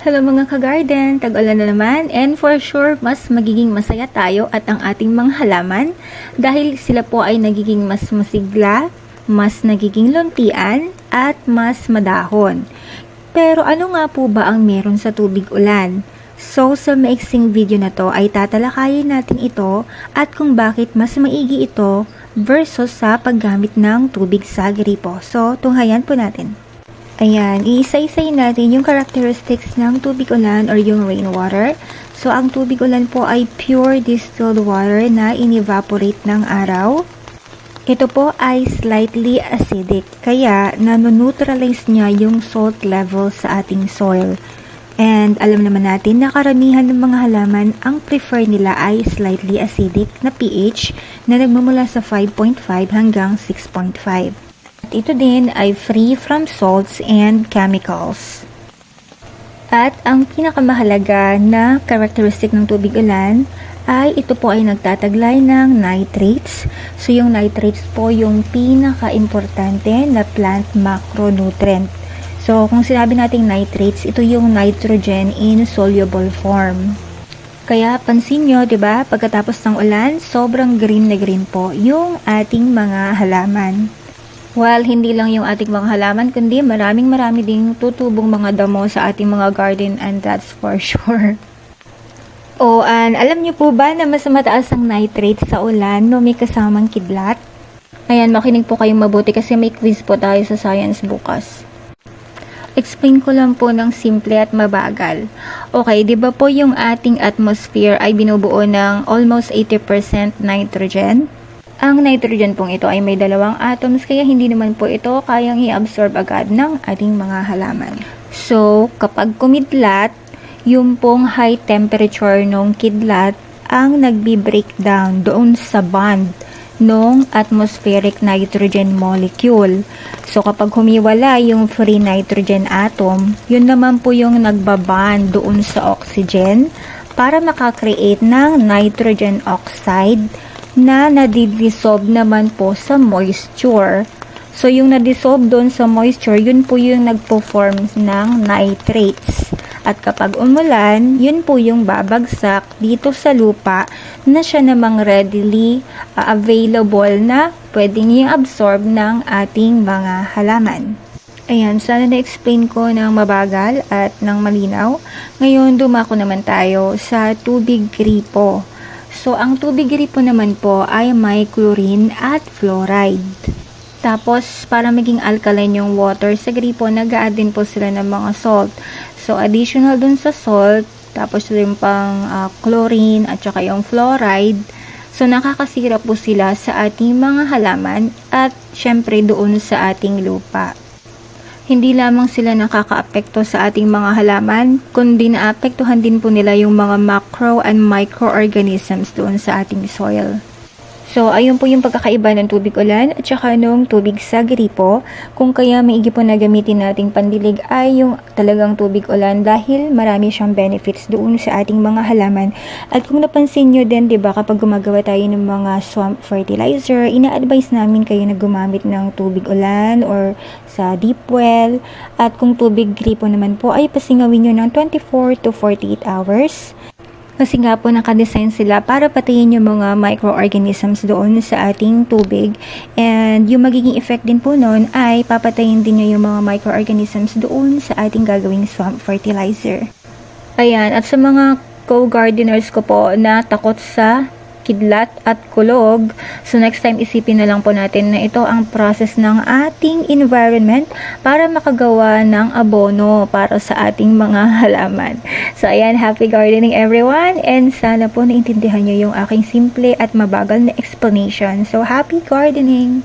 Hello mga ka-garden, tag-ulan na naman and for sure mas magiging masaya tayo at ang ating mga halaman dahil sila po ay nagiging mas masigla, mas nagiging luntian at mas madahon. Pero ano nga po ba ang meron sa tubig ulan? So sa maiksing video na to ay tatalakayin natin ito at kung bakit mas maigi ito versus sa paggamit ng tubig sa gripo. So tunghayan po natin. Ayan, iisa-isay natin yung characteristics ng tubig ulan or yung rainwater. So, ang tubig ulan po ay pure distilled water na in-evaporate ng araw. Ito po ay slightly acidic, kaya nanoneutralize niya yung salt level sa ating soil. And alam naman natin na karamihan ng mga halaman, ang prefer nila ay slightly acidic na pH na nagmumula sa 5.5 hanggang 6.5. Ito din ay free from salts and chemicals. At ang pinakamahalaga na characteristic ng tubig ulan ay ito po ay nagtataglay ng nitrates. So yung nitrates po yung pinaka-importante na plant macronutrient. So kung sinabi nating nitrates, ito yung nitrogen in soluble form. Kaya pansin nyo, 'di ba, pagkatapos ng ulan, sobrang green na green po yung ating mga halaman. Well, hindi lang yung ating mga halaman, kundi marami ding tutubong mga damo sa ating mga garden and that's for sure. And alam niyo po ba na mas mataas ang nitrate sa ulan no may kasamang kidlat? Ayan, makinig po kayong mabuti kasi may quiz po tayo sa science bukas. Explain ko lang po ng simple at mabagal. Okay, di ba po yung ating atmosphere ay binubuo ng almost 80% nitrogen? Ang nitrogen pong ito ay may dalawang atoms kaya hindi naman po ito kayang i-absorb agad ng ating mga halaman. So, kapag kumidlat, yung pong high temperature ng kidlat ang nagbi-breakdown doon sa bond ng atmospheric nitrogen molecule. So, kapag humiwala yung free nitrogen atom, yun naman po yung nagbaband doon sa oxygen para makakreate ng nitrogen oxide na nadidissolve naman po sa moisture. So, yung nadissolve doon sa moisture, yun po yung nagpo-form ng nitrates. At kapag umulan, yun po yung babagsak dito sa lupa na siya namang readily available na pwedeng i-absorb ng ating mga halaman. Ayan, sana na-explain ko ng mabagal at ng malinaw. Ngayon, dumako naman tayo sa tubig gripo. So, ang tubig gripo naman po ay may chlorine at fluoride. Tapos, para maging alkaline yung water sa gripo, nag-a-add din po sila ng mga salt. So, additional dun sa salt, tapos yung pang chlorine at saka yung fluoride. So, nakakasira po sila sa ating mga halaman at syempre doon sa ating lupa. Hindi lamang sila nakakaapekto sa ating mga halaman, kundi naapektuhan din po nila yung mga macro and microorganisms doon sa ating soil. So, ayun po yung pagkakaiba ng tubig ulan at saka nung tubig sa gripo. Kung kaya maigi po na gamitin nating pandilig ay yung talagang tubig ulan dahil marami siyang benefits doon sa ating mga halaman. At kung napansin nyo din, diba, kapag gumagawa tayo ng mga swamp fertilizer, ina-advise namin kayo na gumamit ng tubig ulan or sa deep well. At kung tubig gripo naman po ay pasingawin nyo ng 24 to 48 hours. Kasi nga po nakadesign sila para patayin yung mga microorganisms doon sa ating tubig. And yung magiging effect din po noon ay papatayin din nyo yung mga microorganisms doon sa ating gagawing swamp fertilizer. Ayan, at sa mga co-gardeners ko po na takot sa kidlat at kulog, so next time isipin na lang po natin na ito ang process ng ating environment para makagawa ng abono para sa ating mga halaman. So ayan, happy gardening everyone and sana po naintindihan nyo yung aking simple at mabagal na explanation. So happy gardening!